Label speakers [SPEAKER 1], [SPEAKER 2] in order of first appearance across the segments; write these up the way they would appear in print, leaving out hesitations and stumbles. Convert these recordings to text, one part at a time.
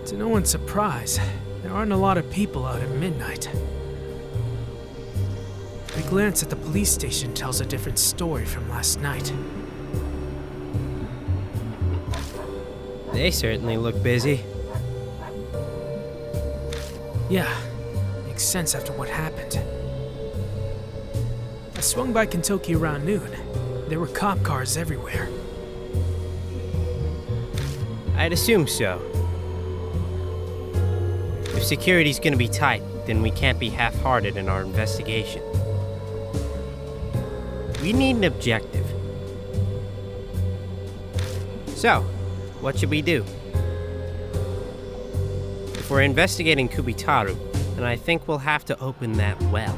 [SPEAKER 1] To no one's surprise, there aren't a lot of people out at midnight. A glance at the police station tells a different story from last night.
[SPEAKER 2] They certainly look busy.
[SPEAKER 1] Yeah, makes sense after what happened. I swung by Kintoki around noon. There were cop cars everywhere.
[SPEAKER 2] I'd assume so. If security's gonna be tight, then we can't be half-hearted in our investigation. We need an objective. So, what should we do? If we're investigating Kubitarou, then I think we'll have to open that well.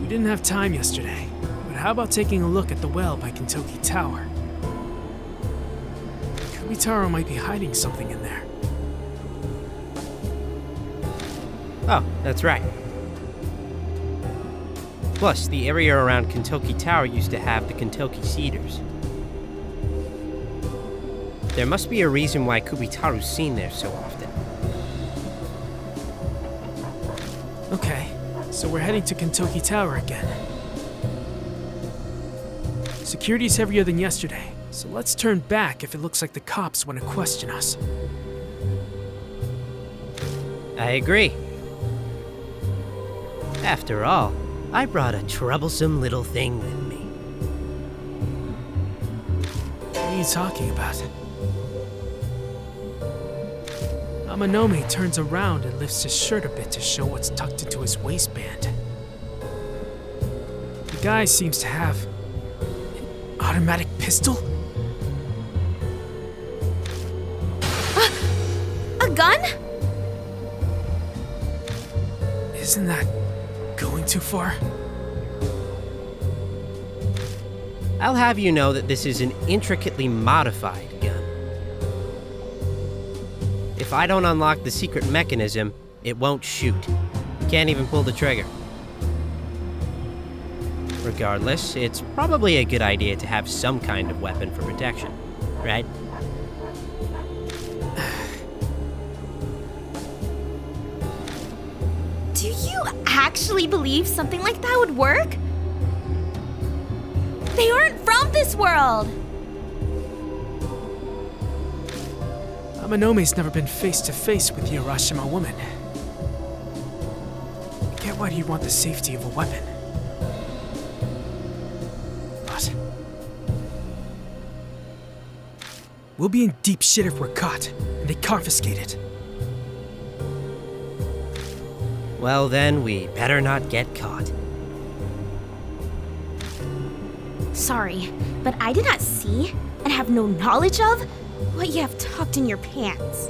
[SPEAKER 1] We didn't have time yesterday, but how about taking a look at the well by Kintoki Tower? Kubitarou might be hiding something in there.
[SPEAKER 2] Oh, that's right. Plus, the area around Kintoki Tower used to have the Kintoki Cedars. There must be a reason why Kubitaru's seen there so often.
[SPEAKER 1] Okay, so we're heading to Kintoki Tower again. Security's heavier than yesterday, so let's turn back if it looks like the cops want to question us.
[SPEAKER 2] I agree. After all, I brought a troublesome little thing with me.
[SPEAKER 1] What are you talking about? Amanome turns around and lifts his shirt a bit to show what's tucked into his waistband. The guy seems to have an automatic pistol?
[SPEAKER 3] A gun?
[SPEAKER 1] Isn't that going too far?
[SPEAKER 2] I'll have you know that this is an intricately modified gun. If I don't unlock the secret mechanism, it won't shoot. You can't even pull the trigger. Regardless, it's probably a good idea to have some kind of weapon for protection, right?
[SPEAKER 3] Do you actually believe something like that would work? They aren't from this world!
[SPEAKER 1] Amanome's never been face to face with the Arashima woman. I get why he'd want the safety of a weapon. But we'll be in deep shit if we're caught, and they confiscate it.
[SPEAKER 2] Well then, we better not get caught.
[SPEAKER 3] Sorry, but I did not see and have no knowledge of what you have tucked in your pants.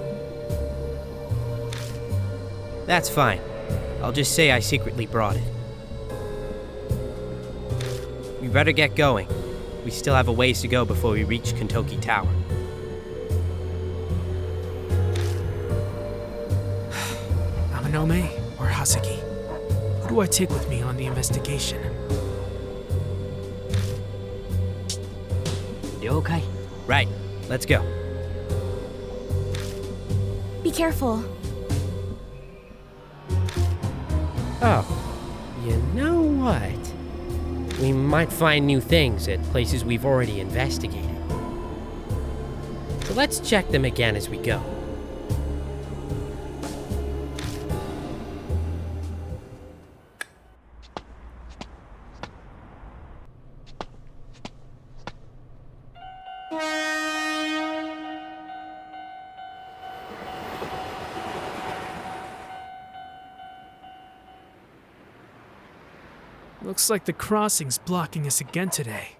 [SPEAKER 2] That's fine. I'll just say I secretly brought it. We better get going. We still have a ways to go before we reach Kintoki Tower.
[SPEAKER 1] Amanome or Hazuki? Who do I take with me on the investigation?
[SPEAKER 2] 了解. Right. Let's go.
[SPEAKER 3] Be careful.
[SPEAKER 2] Oh, you know what? We might find new things at places we've already investigated. So let's check them again as we go.
[SPEAKER 1] Looks like the crossing's blocking us again today.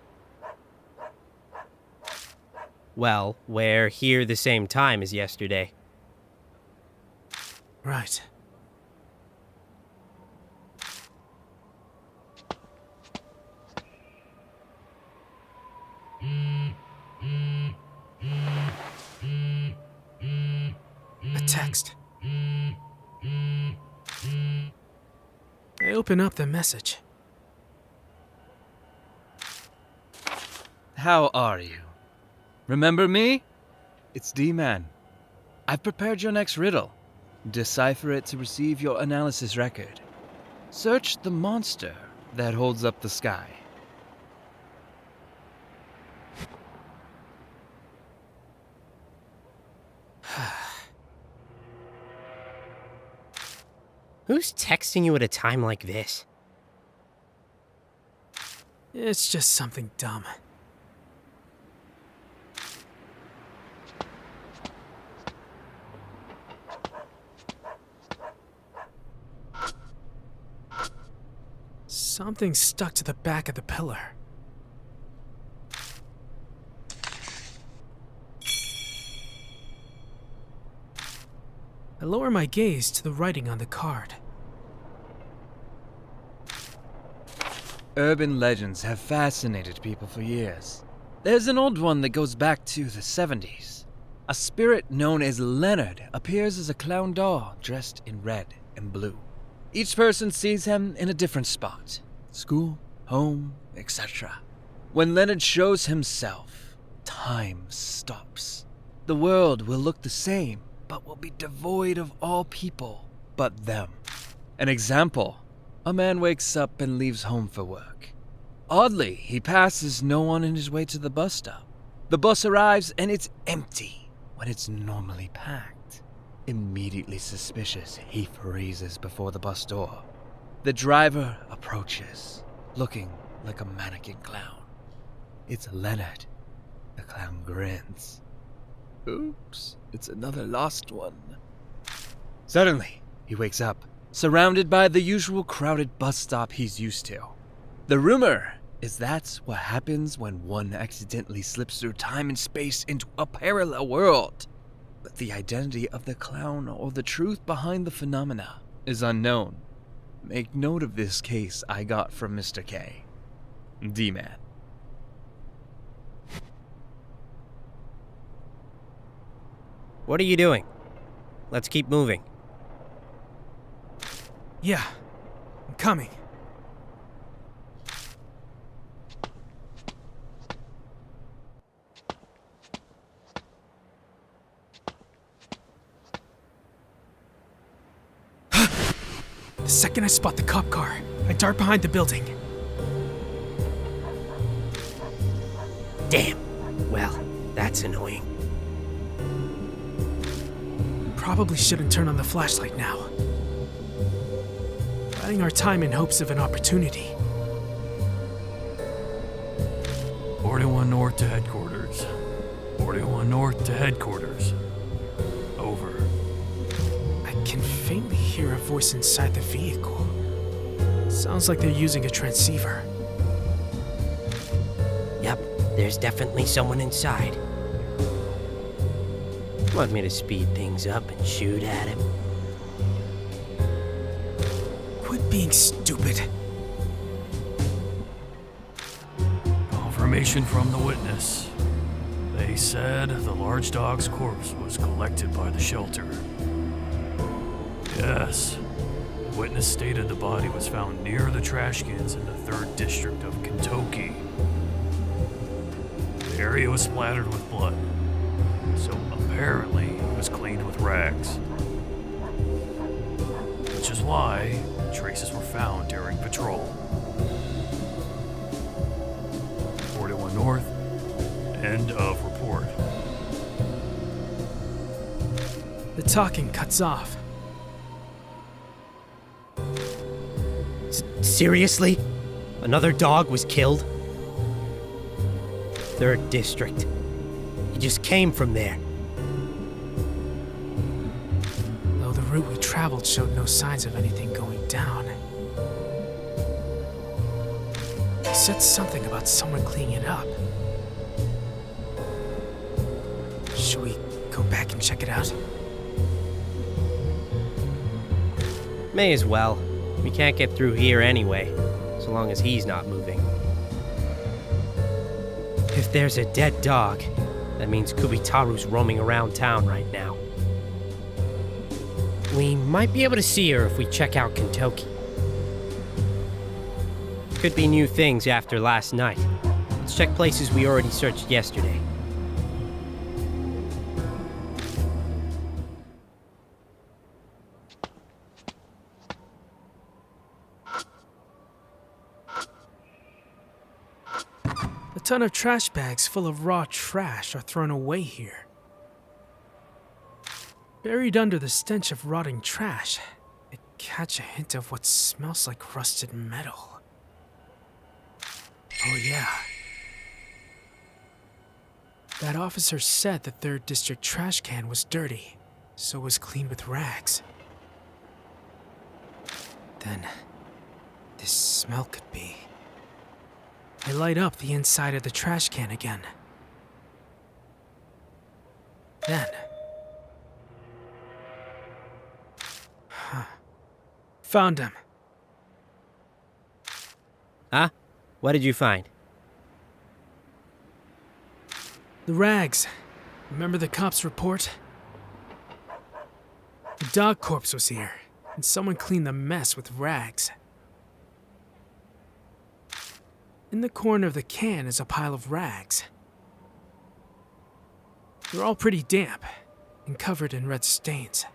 [SPEAKER 2] Well, we're here the same time as yesterday.
[SPEAKER 1] Right. A text. I open up the message.
[SPEAKER 4] How are you? Remember me? It's D-Man. I've prepared your next riddle. Decipher it to receive your analysis record. Search the monster that holds up the sky.
[SPEAKER 2] Who's texting you at a time like this?
[SPEAKER 1] It's just something dumb. Something stuck to the back of the pillar. I lower my gaze to the writing on the card.
[SPEAKER 4] Urban legends have fascinated people for years. There's an old one that goes back to the 70s. A spirit known as Leonard appears as a clown doll dressed in red and blue. Each person sees him in a different spot. School, home, etc. When Leonard shows himself, time stops. The world will look the same, but will be devoid of all people but them. An example, a man wakes up and leaves home for work. Oddly, he passes no one on his way to the bus stop. The bus arrives and it's empty when it's normally packed. Immediately suspicious, he freezes before the bus door. The driver approaches, looking like a mannequin clown. It's Leonard. The clown grins. Oops, it's another lost one. Suddenly, he wakes up, surrounded by the usual crowded bus stop he's used to. The rumor is that's what happens when one accidentally slips through time and space into a parallel world. But the identity of the clown or the truth behind the phenomena is unknown. Make note of this case I got from Mr. K. D-Man.
[SPEAKER 2] What are you doing? Let's keep moving.
[SPEAKER 1] Yeah, I'm coming. The second I spot the cop car, I dart behind the building.
[SPEAKER 2] Damn. Well, that's annoying.
[SPEAKER 1] Probably shouldn't turn on the flashlight now. Biding our time in hopes of an opportunity.
[SPEAKER 5] 41 North to headquarters. 41 North to headquarters. Over.
[SPEAKER 1] I can faintly hear a voice inside the vehicle. Sounds like they're using a transceiver.
[SPEAKER 2] Yep, there's definitely someone inside. Want me to speed things up and shoot at him?
[SPEAKER 1] Quit being stupid.
[SPEAKER 5] Confirmation from the witness. They said the large dog's corpse was collected by the shelter. Yes. The witness stated the body was found near the trash cans in the 3rd district of Kintoki. The area was splattered with blood, so apparently it was cleaned with rags. Which is why traces were found during patrol. 41 North, end of report.
[SPEAKER 1] The talking cuts off.
[SPEAKER 2] Seriously? Another dog was killed? 3rd district. He just came from there.
[SPEAKER 1] Though the route we traveled showed no signs of anything going down. He said something about someone cleaning it up. Should we go back and check it out?
[SPEAKER 2] May as well. We can't get through here anyway, so long as he's not moving. If there's a dead dog, that means Kubitaru's roaming around town right now. We might be able to see her if we check out Kintoki. Could be new things after last night. Let's check places we already searched yesterday.
[SPEAKER 1] ton of trash bags full of raw trash are thrown away here. Buried under the stench of rotting trash, I catch a hint of what smells like rusted metal. Oh yeah. That officer said the 3rd District trash can was dirty, so it was cleaned with rags. Then, this smell could be... I light up the inside of the trash can again. Then... Found him.
[SPEAKER 2] Huh? What did you find?
[SPEAKER 1] The rags. Remember the cop's report? The dog corpse was here, and someone cleaned the mess with rags. In the corner of the can is a pile of rags. They're all pretty damp and covered in red stains.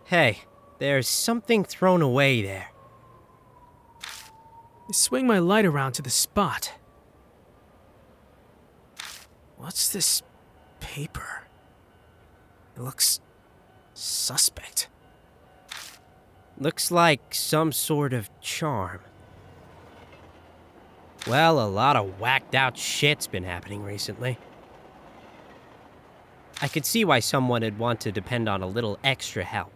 [SPEAKER 2] Hey, there's something thrown away there.
[SPEAKER 1] I swing my light around to the spot. What's this paper? It looks suspect.
[SPEAKER 2] Looks like some sort of charm. Well, a lot of whacked out shit's been happening recently. I could see why someone would want to depend on a little extra help.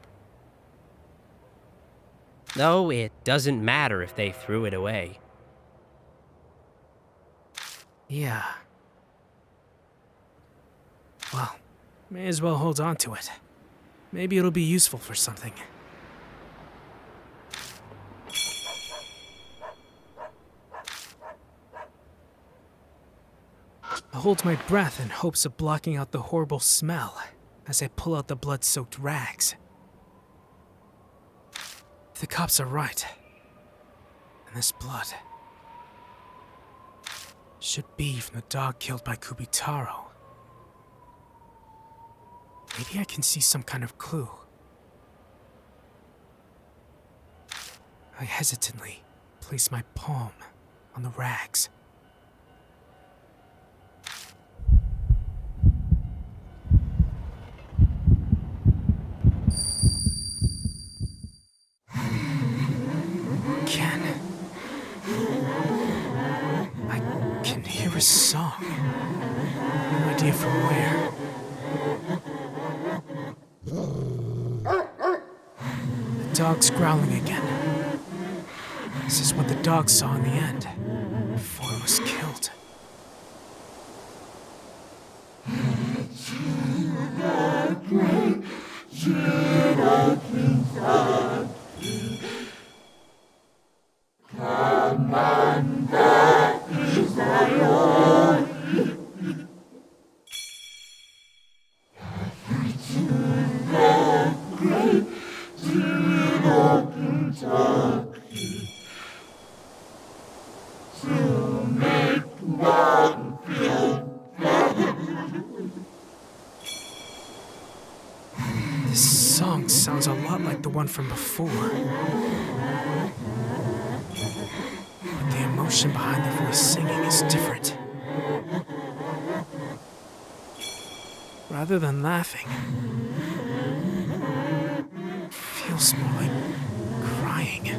[SPEAKER 2] Though it doesn't matter if they threw it away.
[SPEAKER 1] Yeah. Well, may as well hold on to it. Maybe it'll be useful for something. I hold my breath in hopes of blocking out the horrible smell as I pull out the blood-soaked rags. If the cops are right, and this blood should be from the dog killed by Kubitarou. Maybe I can see some kind of clue. I hesitantly place my palm on the rags. I can hear a song. No idea from where. The dog's growling again. This is what the dog saw in the end, before it was killed. This song sounds a lot like the one from before. But the emotion behind the voice singing is different. Rather than laughing, it feels more like crying.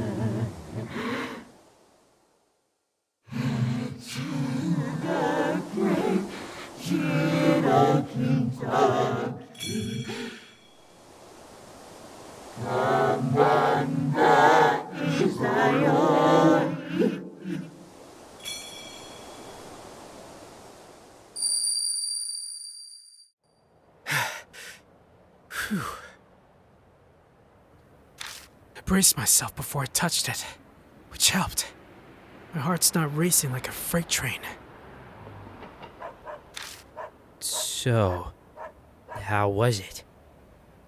[SPEAKER 1] I braced myself before I touched it, which helped. My heart's not racing like a freight train.
[SPEAKER 2] So, how was it?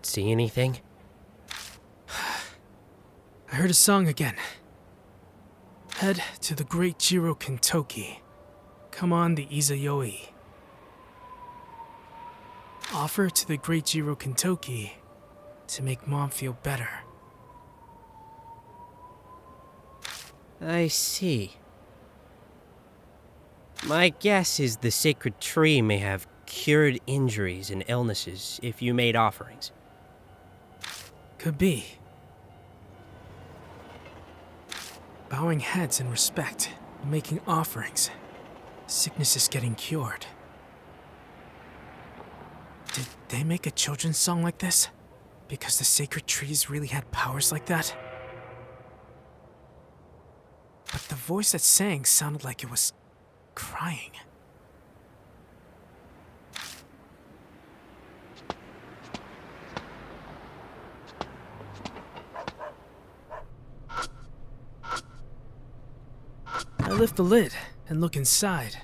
[SPEAKER 2] See anything?
[SPEAKER 1] I heard a song again. Head to the great JHVA Kintoki. Come on the Izayoi. Offer to the great JHVA Kintoki to make Mom feel better.
[SPEAKER 2] I see. My guess is the sacred tree may have cured injuries and illnesses if you made offerings.
[SPEAKER 1] Could be. Bowing heads in respect, making offerings. Sickness is getting cured. Did they make a children's song like this? Because the sacred trees really had powers like that? But the voice that sang sounded like it was crying. I lift the lid and look inside.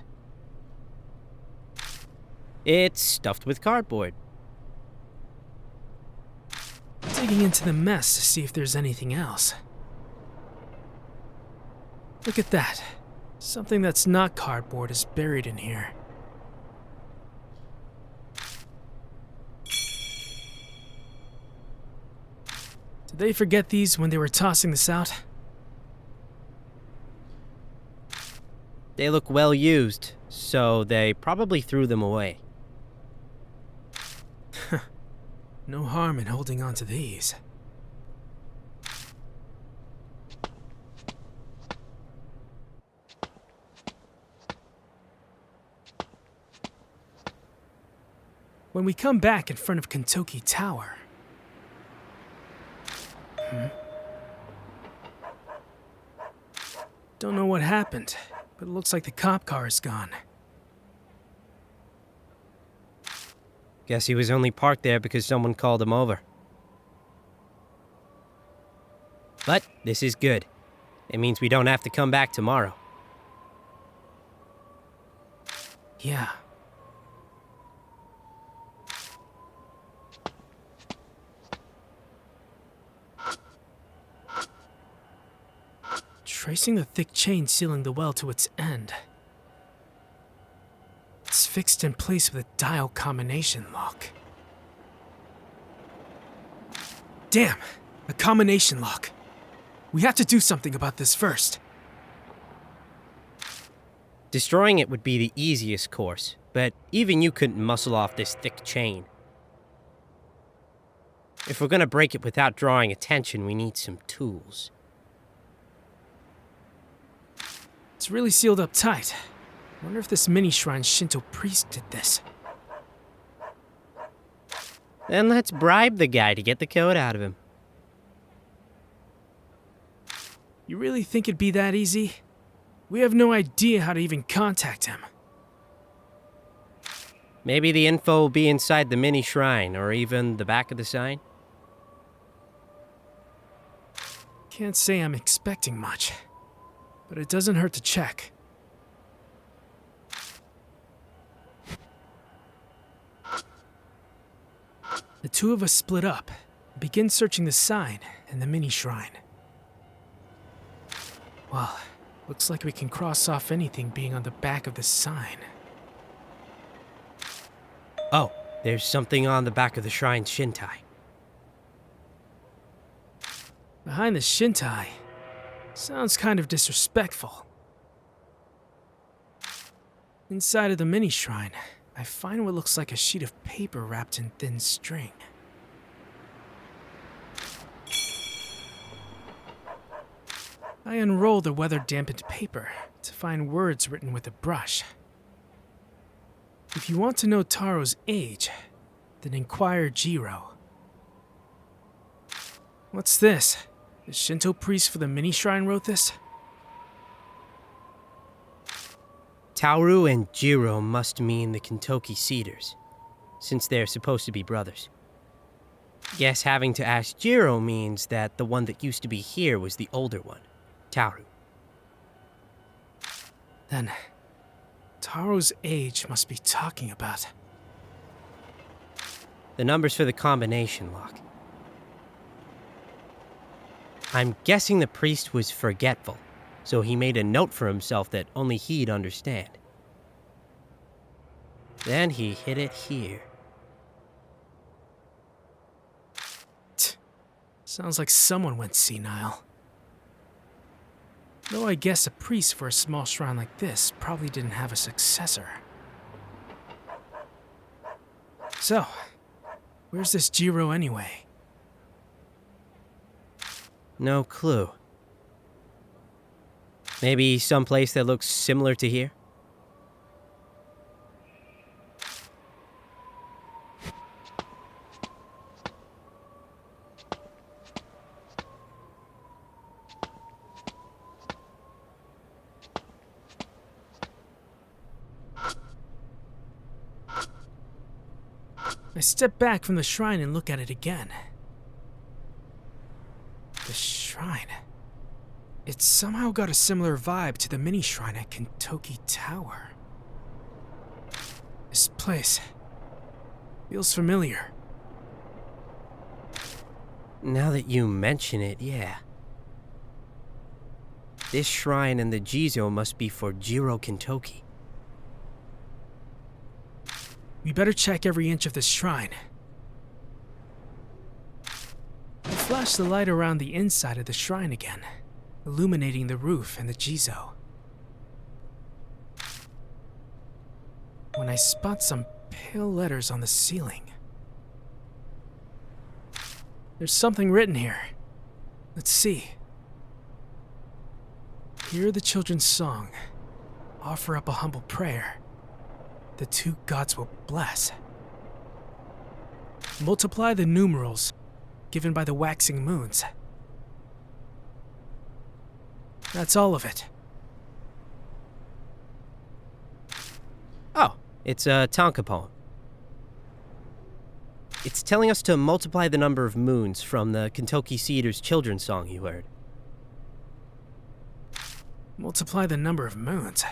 [SPEAKER 2] It's stuffed with cardboard.
[SPEAKER 1] Digging into the mess to see if there's anything else. Look at that. Something that's not cardboard is buried in here. Did they forget these when they were tossing this out?
[SPEAKER 2] They look well used, so they probably threw them away.
[SPEAKER 1] No harm in holding on to these. When we come back in front of Kintoki Tower... Don't know what happened, but it looks like the cop car is gone.
[SPEAKER 2] Guess he was only parked there because someone called him over. But this is good. It means we don't have to come back tomorrow.
[SPEAKER 1] Yeah. Tracing the thick chain sealing the well to its end. It's fixed in place with a dial combination lock. Damn! A combination lock. We have to do something about this first.
[SPEAKER 2] Destroying it would be the easiest course, but even you couldn't muscle off this thick chain. If we're gonna break it without drawing attention, we need some tools.
[SPEAKER 1] It's really sealed up tight. Wonder if this mini-shrine Shinto priest did this.
[SPEAKER 2] Then let's bribe the guy to get the code out of him.
[SPEAKER 1] You really think it'd be that easy? We have no idea how to even contact him.
[SPEAKER 2] Maybe the info will be inside the mini shrine, or even the back of the sign?
[SPEAKER 1] Can't say I'm expecting much, but it doesn't hurt to check. The two of us split up and begin searching the sign and the mini shrine. Well, looks like we can cross off anything being on the back of the sign.
[SPEAKER 2] Oh, there's something on the back of the shrine's shintai.
[SPEAKER 1] Behind the shintai. Sounds kind of disrespectful. Inside of the mini shrine, I find what looks like a sheet of paper wrapped in thin string. I unroll the weather-dampened paper to find words written with a brush. If you want to know Taro's age, then inquire Jiro. What's this? The Shinto priest for the mini shrine wrote this?
[SPEAKER 2] Kaoru and Jiro must mean the Kintoki Cedars, since they're supposed to be brothers. Guess having to ask Jiro means that the one that used to be here was the older one, Kaoru.
[SPEAKER 1] Then, Taro's age must be talking about.
[SPEAKER 2] The numbers for the combination lock. I'm guessing the priest was forgetful, so he made a note for himself that only he'd understand. Then he hid it here.
[SPEAKER 1] Sounds like someone went senile. Though I guess a priest for a small shrine like this probably didn't have a successor. So, where's this Jiro anyway?
[SPEAKER 2] No clue. Maybe someplace that looks similar to here?
[SPEAKER 1] I step back from the shrine and look at it again. The shrine. It's somehow got a similar vibe to the mini-shrine at Kintoki Tower. This place feels familiar.
[SPEAKER 2] Now that you mention it, yeah. This shrine and the Jizo must be for Jiro Kintoki.
[SPEAKER 1] We better check every inch of this shrine. I flash the light around the inside of the shrine again, illuminating the roof and the Jizo. When I spot some pale letters on the ceiling. There's something written here. Let's see. Hear the children's song. Offer up a humble prayer. The two gods will bless. Multiply the numerals given by the waxing moons. That's all of it.
[SPEAKER 2] Oh, it's a Tonka poem. It's telling us to multiply the number of moons from the Kintoki Cedars children's song you heard.
[SPEAKER 1] Multiply the number of moons?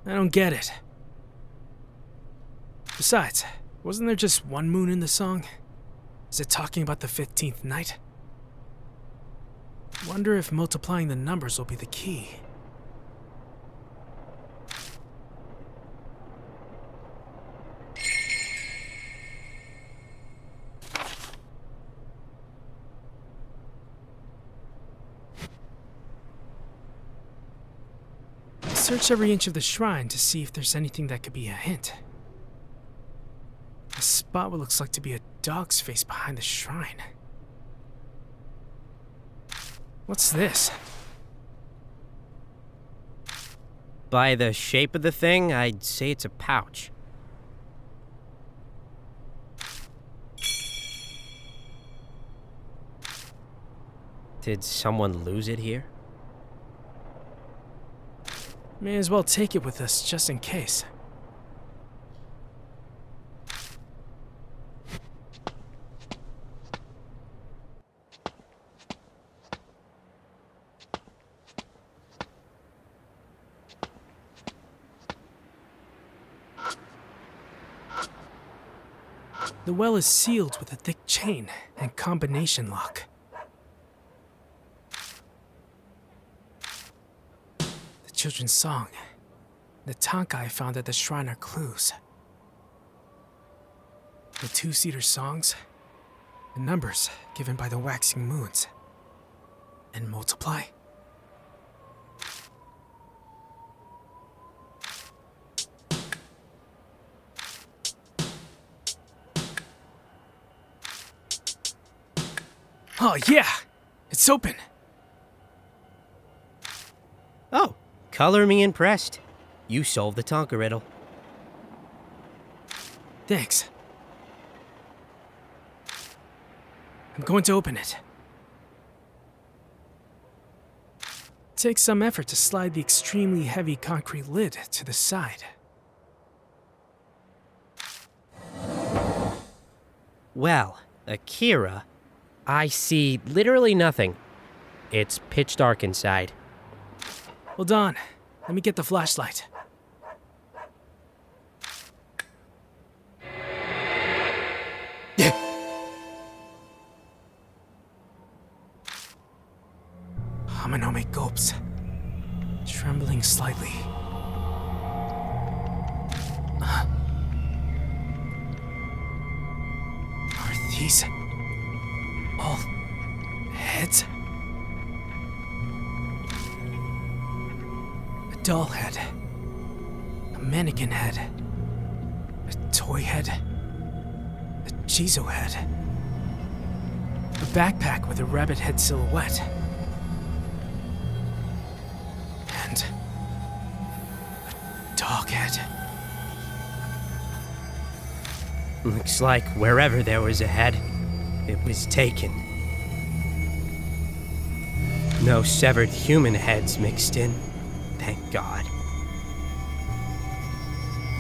[SPEAKER 1] I don't get it. Besides, wasn't there just one moon in the song? Is it talking about the 15th night? Wonder if multiplying the numbers will be the key. I search every inch of the shrine to see if there's anything that could be a hint. I spot what looks like to be a dog's face behind the shrine. What's this?
[SPEAKER 2] By the shape of the thing, I'd say it's a pouch. Did someone lose it here?
[SPEAKER 1] May as well take it with us just in case. The well is sealed with a thick chain and combination lock. The children's song, the Tonka I found at the shrine are clues. The two-seater songs, the numbers given by the waxing moons, and multiply. Oh yeah, it's open.
[SPEAKER 2] Oh, color me impressed. You solved the Tonka riddle.
[SPEAKER 1] Thanks. I'm going to open it. It takes some effort to slide the extremely heavy concrete lid to the side.
[SPEAKER 2] Well, Akira, I see literally nothing. It's pitch dark inside.
[SPEAKER 1] Hold on, let me get the flashlight. Amanome gulps, trembling slightly. Are these all heads? doll head. A mannequin head. A toy head. A Jizo head. A backpack with a rabbit head silhouette. And a dog head.
[SPEAKER 2] Looks like wherever there was a head, it was taken. No severed human heads mixed in, thank God.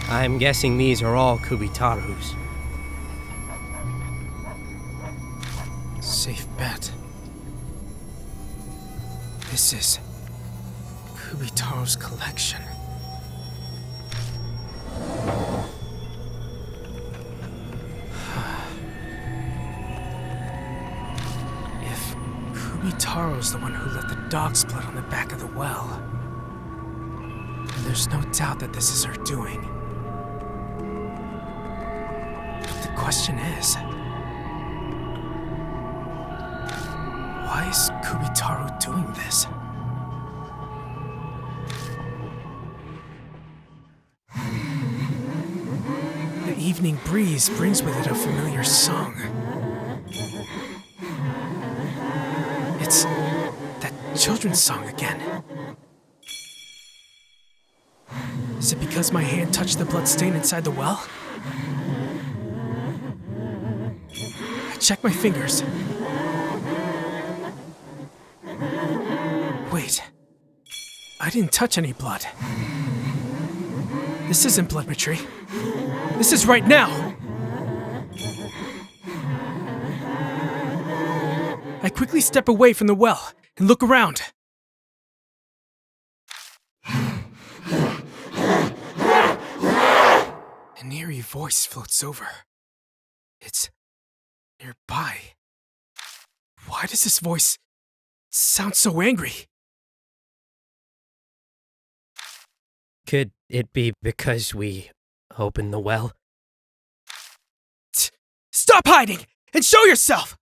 [SPEAKER 2] I'm guessing these are all Kubitarou's.
[SPEAKER 1] Safe bet. This is Kubitarou's collection. If Kubitarou's the one who let the dog's blood on the back of the well, then there's no doubt that this is her doing. But the question is, why is Kubitarou doing this? The evening breeze brings with it a familiar song. It's that children's song again. Is it because my hand touched the blood stain inside the well? I check my fingers. Wait, I didn't touch any blood. This isn't Bloodmetry. This is right now! I quickly step away from the well and look around. An eerie voice floats over. It's nearby. Why does this voice sound so angry?
[SPEAKER 2] Could it be because we opened the well?
[SPEAKER 1] Stop hiding and show yourself!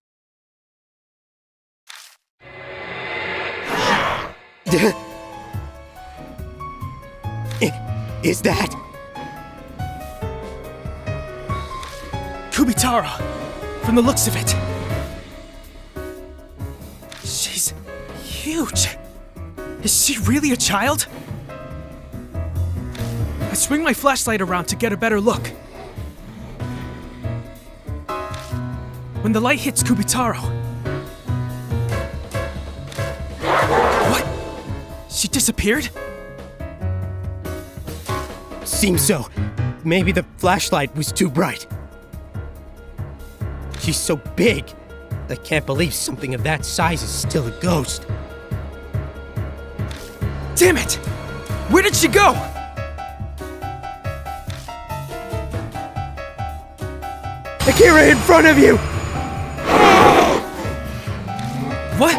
[SPEAKER 2] Is that
[SPEAKER 1] Kubitarou, from the looks of it. She's huge. Is she really a child? I swing my flashlight around to get a better look. When the light hits Kubitarou... What? She disappeared?
[SPEAKER 2] Seems so. Maybe the flashlight was too bright. She's so big. I can't believe something of that size is still a ghost.
[SPEAKER 1] Damn it! Where did she go?
[SPEAKER 2] Akira, in front of you!
[SPEAKER 1] What?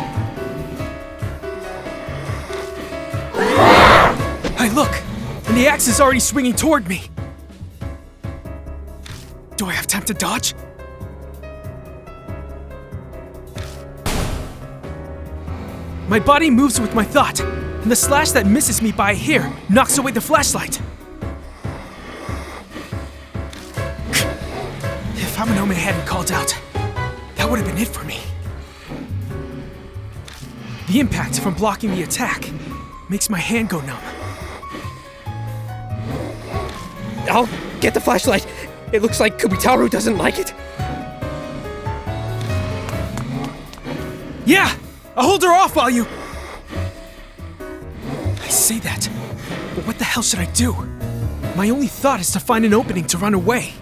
[SPEAKER 1] I look, and the axe is already swinging toward me. Do I have time to dodge? My body moves with my thought, and the slash that misses me by a hair knocks away the flashlight. If Amanome hadn't called out, that would have been it for me. The impact from blocking the attack makes my hand go numb.
[SPEAKER 2] I'll get the flashlight. It looks like Kubitarou doesn't like it.
[SPEAKER 1] Yeah! I'll hold her off while you... I say that, but what the hell should I do? My only thought is to find an opening to run away.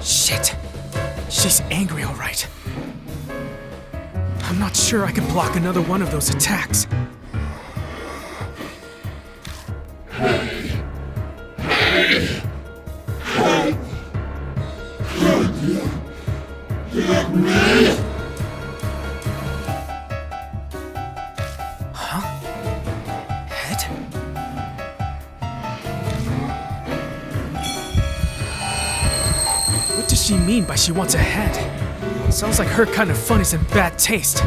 [SPEAKER 1] Shit. She's angry, all right. I'm not sure I can block another one of those attacks. Huh? Head? What does she mean by she wants a head? Sounds like her kind of fun is in bad taste.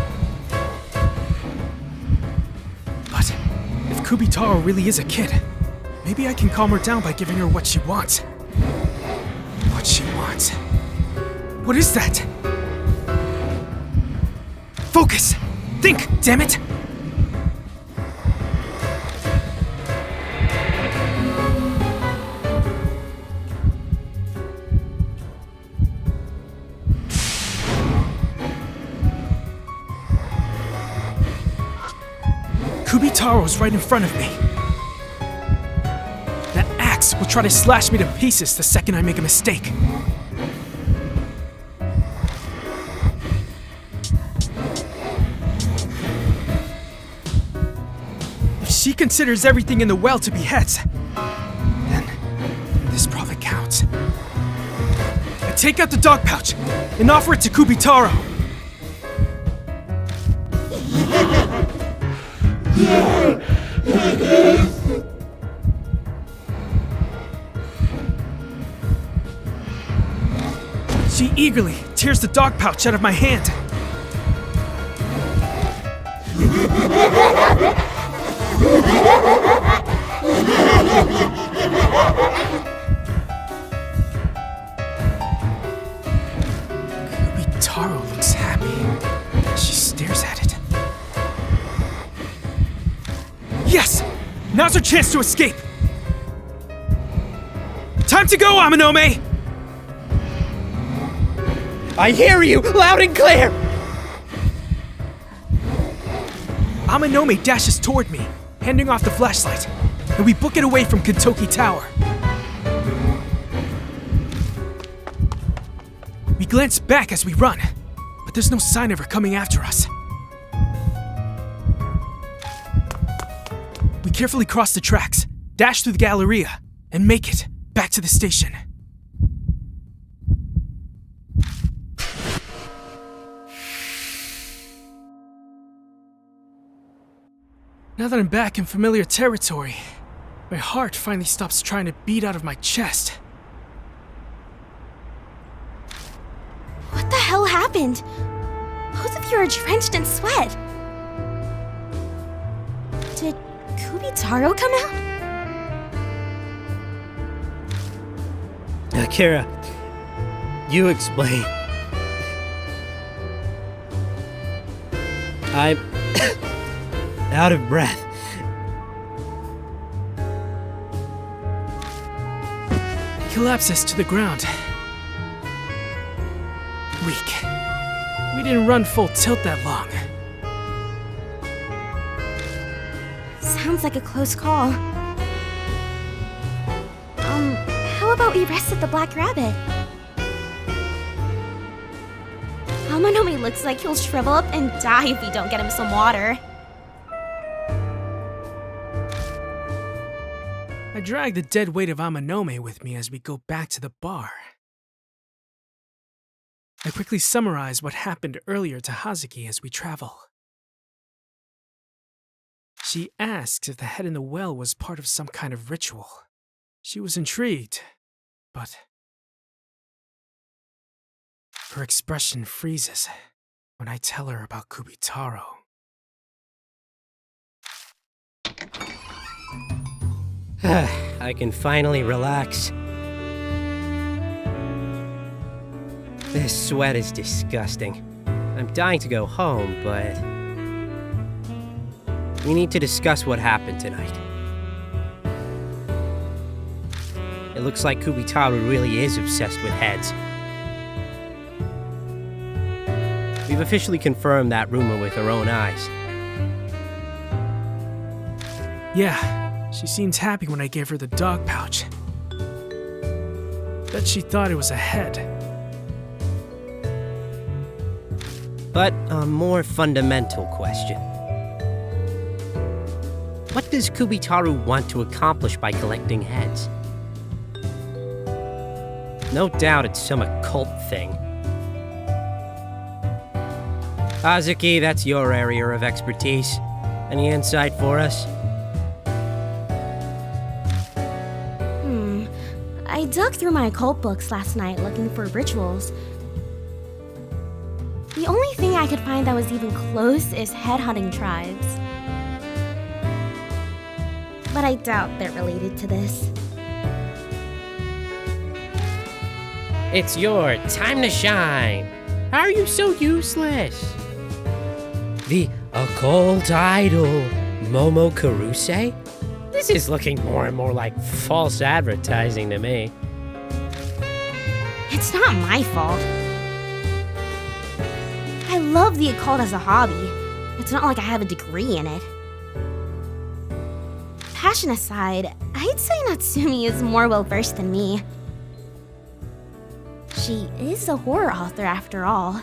[SPEAKER 1] But if Kubitarou really is a kid, maybe I can calm her down by giving her what she wants. What she wants. What is that? Focus! Think, damn it! Kubitarou's right in front of me. That axe will try to slash me to pieces the second I make a mistake. If she considers everything in the well to be heads, then this probably counts. I take out the dog pouch and offer it to Kubitarou. She eagerly tears the dog pouch out of my hand. Kubitarou looks happy. She stares at it. Yes! Now's her chance to escape! Time to go, Amanome!
[SPEAKER 2] I hear you, loud and clear!
[SPEAKER 1] Amanome dashes toward me, handing off the flashlight, and we book it away from Kintoki Tower. We glance back as we run, but there's no sign of her coming after us. We carefully cross the tracks, dash through the Galleria, and make it back to the station. Now that I'm back in familiar territory, my heart finally stops trying to beat out of my chest.
[SPEAKER 3] What the hell happened? Both of you are drenched in sweat. Did Kubitarou come out?
[SPEAKER 2] Akira, you explain. I'm out of breath.
[SPEAKER 1] He collapses to the ground. Weak. We didn't run full tilt that long.
[SPEAKER 3] Sounds like a close call. How about we rest at the Black Rabbit? Amanome looks like he'll shrivel up and die if we don't get him some water.
[SPEAKER 1] I drag the dead weight of Amanome with me as we go back to the bar. I quickly summarize what happened earlier to Hazuki as we travel. She asks if the head in the well was part of some kind of ritual. She was intrigued, but her expression freezes when I tell her about Kubitarou.
[SPEAKER 2] I can finally relax. This sweat is disgusting. I'm dying to go home, but we need to discuss what happened tonight. It looks like Kubitarou really is obsessed with heads. We've officially confirmed that rumor with our own eyes.
[SPEAKER 1] Yeah, she seemed happy when I gave her the dog pouch. Bet she thought it was a head.
[SPEAKER 2] But a more fundamental question. What does Kubitarou want to accomplish by collecting heads? No doubt it's some occult thing. Hazuki, that's your area of expertise. Any insight for us?
[SPEAKER 3] I dug through my occult books last night looking for rituals. The only thing I could find that was even close is headhunting tribes. But I doubt they're related to this.
[SPEAKER 2] It's your time to shine. How are you so useless? The occult idol, Momo Kuruse? This is looking more and more like false advertising to me.
[SPEAKER 3] It's not my fault. I love the occult as a hobby. It's not like I have a degree in it. Passion aside, I'd say Natsumi is more well-versed than me. She is a horror author after all.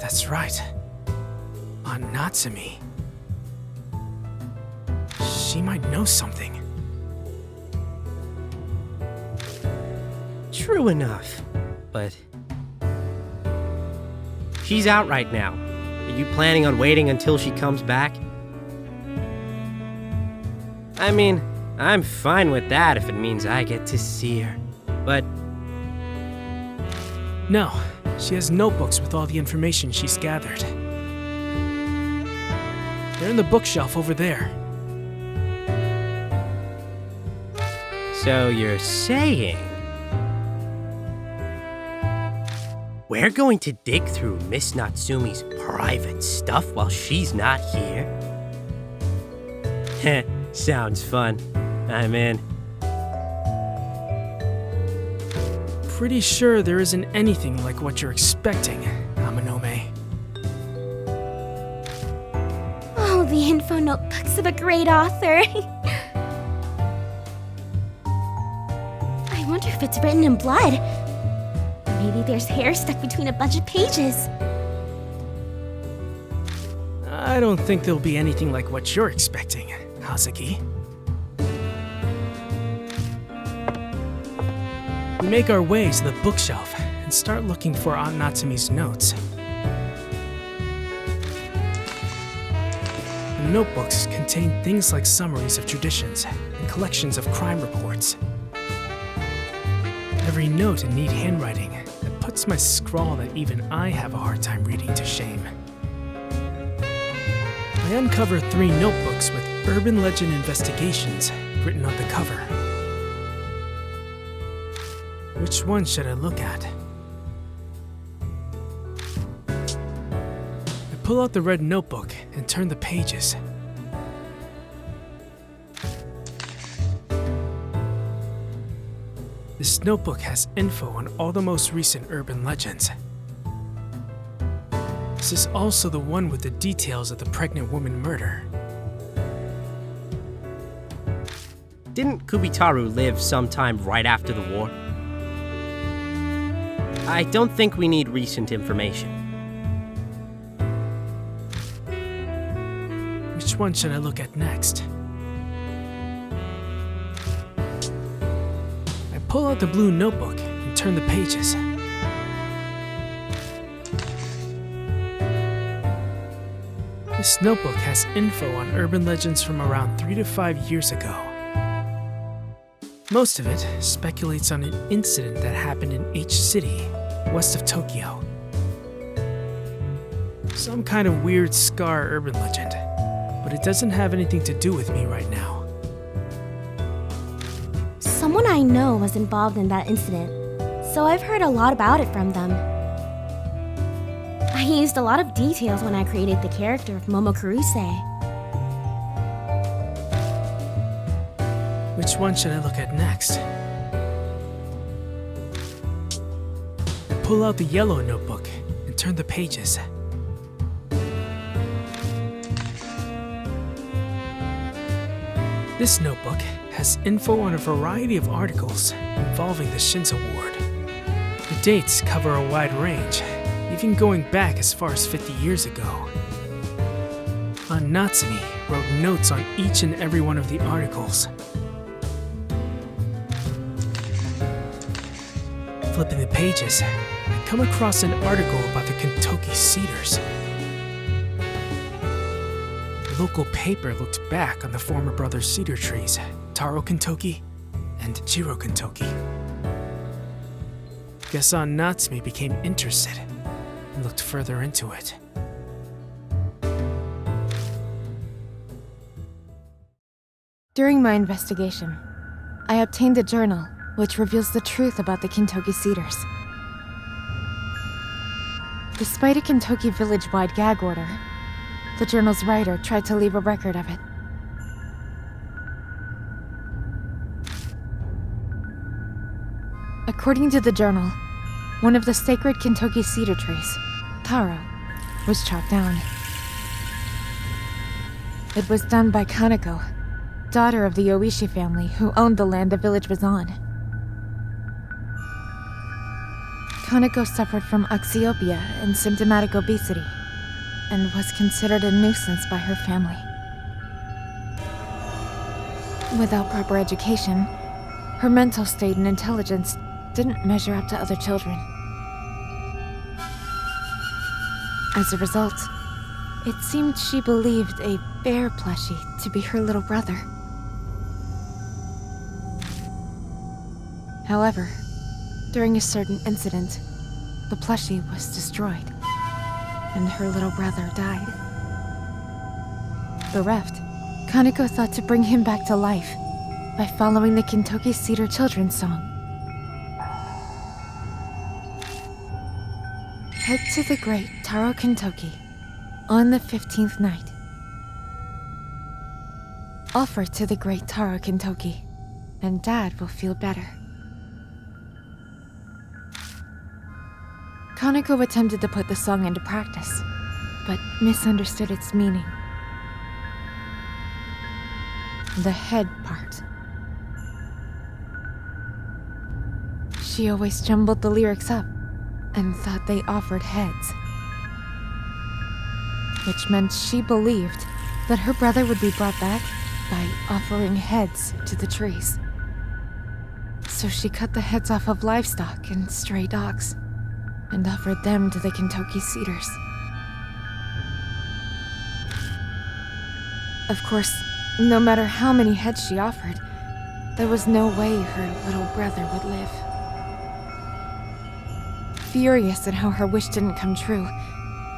[SPEAKER 1] That's right. Aunt Natsumi. She might know something.
[SPEAKER 2] True enough, but she's out right now. Are you planning on waiting until she comes back? I mean, I'm fine with that if it means I get to see her, but
[SPEAKER 1] No, she has notebooks with all the information she's gathered. They're in the bookshelf over there.
[SPEAKER 2] so you're saying we're going to dig through Miss Natsumi's private stuff while she's not here? Heh, sounds fun. I'm in.
[SPEAKER 1] Pretty sure there isn't anything like what you're expecting, Amanome.
[SPEAKER 3] Oh, the info notebooks of a great author. I wonder if it's written in blood. Maybe there's hair stuck between a bunch of pages.
[SPEAKER 1] I don't think there'll be anything like what you're expecting, Hazuki. We make our way to the bookshelf and start looking for Aunt Natsumi's notes. The notebooks contain things like summaries of traditions and collections of crime reports. Every note in neat handwriting that puts my scrawl that even I have a hard time reading to shame. I uncover 3 notebooks with urban legend investigations written on the cover. Which one should I look at? I pull out the red notebook and turn the pages. This notebook has info on all the most recent urban legends. This is also the one with the details of the pregnant woman murder.
[SPEAKER 2] Didn't Kubitarou live sometime right after the war? I don't think we need recent information.
[SPEAKER 1] Which one should I look at next? I pull out the blue notebook and turn the pages. This notebook has info on urban legends from around 3 to 5 years ago. Most of it speculates on an incident that happened in H City, west of Tokyo. Some kind of weird scar urban legend, but it doesn't have anything to do with me right now.
[SPEAKER 3] Someone I know was involved in that incident, so I've heard a lot about it from them. I used a lot of details when I created the character of Momo Kuruse.
[SPEAKER 1] Which one should I look at next? I pull out the yellow notebook and turn the pages. This notebook has info on a variety of articles involving the Shinzo Ward. The dates cover a wide range, even going back as far as 50 years ago. Aunt Natsumi wrote notes on each and every one of the articles. Flipping the pages, I come across an article about the Kintoki Cedars. The local paper looked back on the former brothers' cedar trees, Taro Kintoki and Jiro Kintoki. Guess Aunt Natsumi became interested and looked further into it.
[SPEAKER 6] During my investigation, I obtained a journal which reveals the truth about the Kintoki Cedars. Despite a Kintoki village-wide gag order, the journal's writer tried to leave a record of it. According to the journal, one of the sacred Kintoki cedar trees, Taro, was chopped down. It was done by Kaneko, daughter of the Oishi family who owned the land the village was on. Kaneko suffered from oxyopia and symptomatic obesity, and was considered a nuisance by her family. Without proper education, her mental state and intelligence didn't measure up to other children. As a result, it seemed she believed a bear plushie to be her little brother. However, during a certain incident, the plushie was destroyed, and her little brother died. Bereft, Kaneko thought to bring him back to life by following the Kintoki Cedar Children's Song. Head to the great Taro Kintoki on the 15th night. Offer to the great Taro Kintoki, and Dad will feel better. Kaneko attempted to put the song into practice, but misunderstood its meaning. The head part. She always jumbled the lyrics up and thought they offered heads, which meant she believed that her brother would be brought back by offering heads to the trees. So she cut the heads off of livestock and stray dogs and offered them to the Kintoki Cedars. Of course, no matter how many heads she offered, there was no way her little brother would live. Furious at how her wish didn't come true,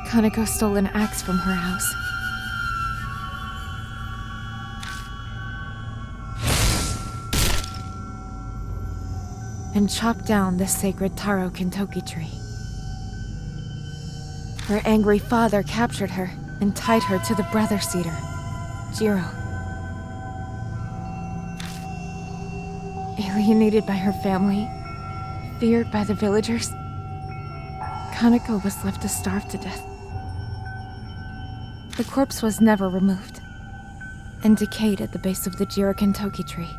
[SPEAKER 6] Kaneko stole an axe from her house. And chopped down the sacred Taro Kintoki tree. Her angry father captured her and tied her to the brother cedar, Jiro. Alienated by her family, feared by the villagers, Kaneko was left to starve to death. The corpse was never removed, and decayed at the base of the Jiro Kintoki tree.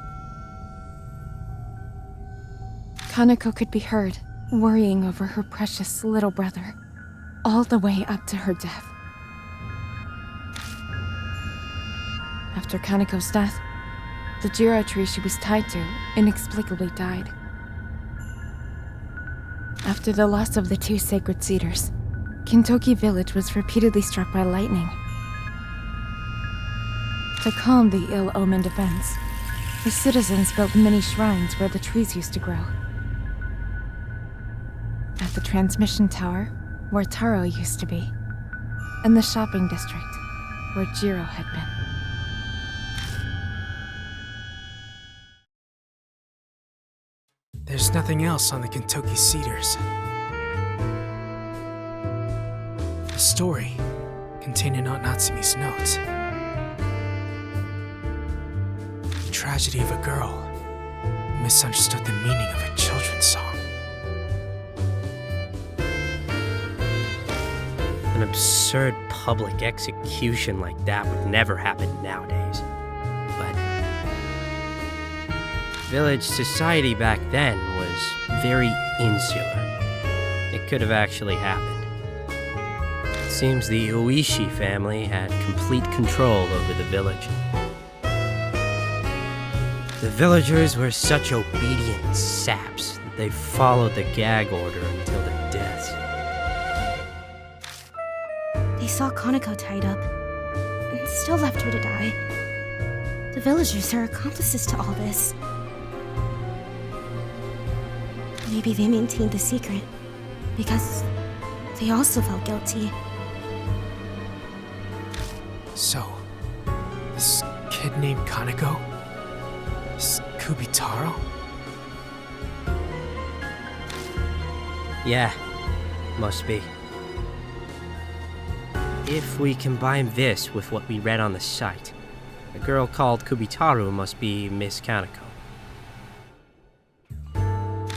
[SPEAKER 6] Kaneko could be heard worrying over her precious little brother, all the way up to her death. After Kaneko's death, the Jiro tree she was tied to inexplicably died. After the loss of the two sacred cedars, Kintoki village was repeatedly struck by lightning. To calm the ill-omened events, the citizens built many shrines where the trees used to grow. At the transmission tower, where Taro used to be, and the shopping district, where Jiro had been.
[SPEAKER 1] There's nothing else on the Kintoki Cedars. A story contained in Aunt Natsumi's notes. The tragedy of a girl who misunderstood the meaning of a children's song.
[SPEAKER 2] An absurd public execution like that would never happen nowadays. But village society back then was very insular. It could have actually happened. It seems the Oishi family had complete control over the village. The villagers were such obedient saps that they followed the gag order until their deaths.
[SPEAKER 3] They saw Kaneko tied up, and still left her to die. The villagers are accomplices to all this. Maybe they maintained the secret because they also felt guilty.
[SPEAKER 1] So, this kid named Kaneko is Kubitarou?
[SPEAKER 2] Yeah, must be. If we combine this with what we read on the site, a girl called Kubitarou must be Miss Kaneko.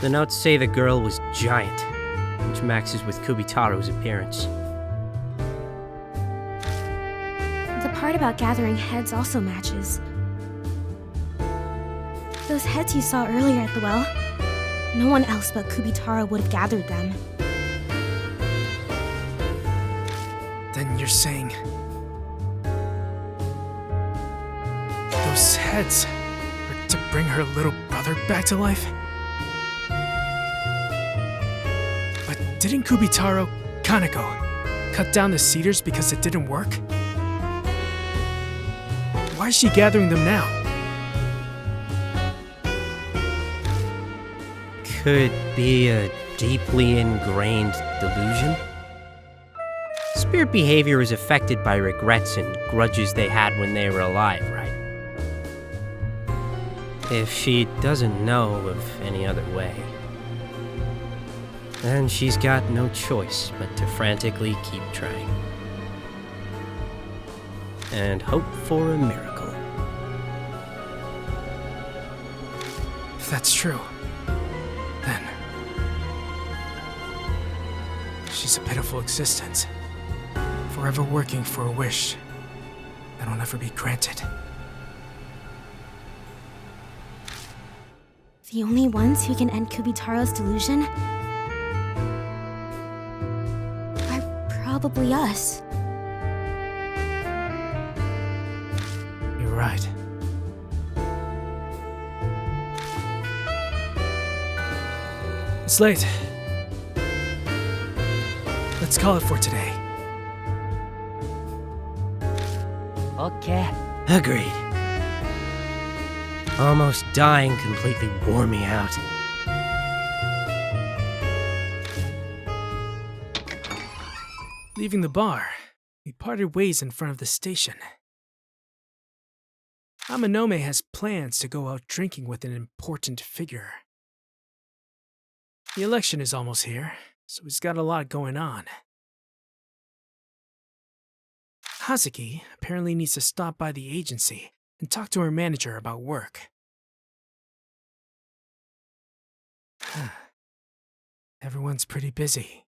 [SPEAKER 2] The notes say the girl was giant, which matches with Kubitarou's appearance.
[SPEAKER 3] The part about gathering heads also matches. Those heads you saw earlier at the well, no one else but Kubitarou would have gathered them.
[SPEAKER 1] Then you're saying... those heads are to bring her little brother back to life? But didn't Kubitarou, Kaneko, cut down the cedars because it didn't work? Why is she gathering them now?
[SPEAKER 2] Could be a deeply ingrained delusion? Spirit behavior is affected by regrets and grudges they had when they were alive, right? If she doesn't know of any other way, then she's got no choice but to frantically keep trying. And hope for a miracle.
[SPEAKER 1] If that's true, then... she's a pitiful existence, forever working for a wish that'll never be granted.
[SPEAKER 3] The only ones who can end Kubitarou's delusion are probably us.
[SPEAKER 1] You're right. It's late. Let's call it for today.
[SPEAKER 2] Okay. Agreed. Almost dying completely wore me out.
[SPEAKER 1] Leaving the bar, we parted ways in front of the station. Amanome has plans to go out drinking with an important figure. The election is almost here, so he's got a lot going on. Hazuki apparently needs to stop by the agency and talk to her manager about work. Everyone's pretty busy.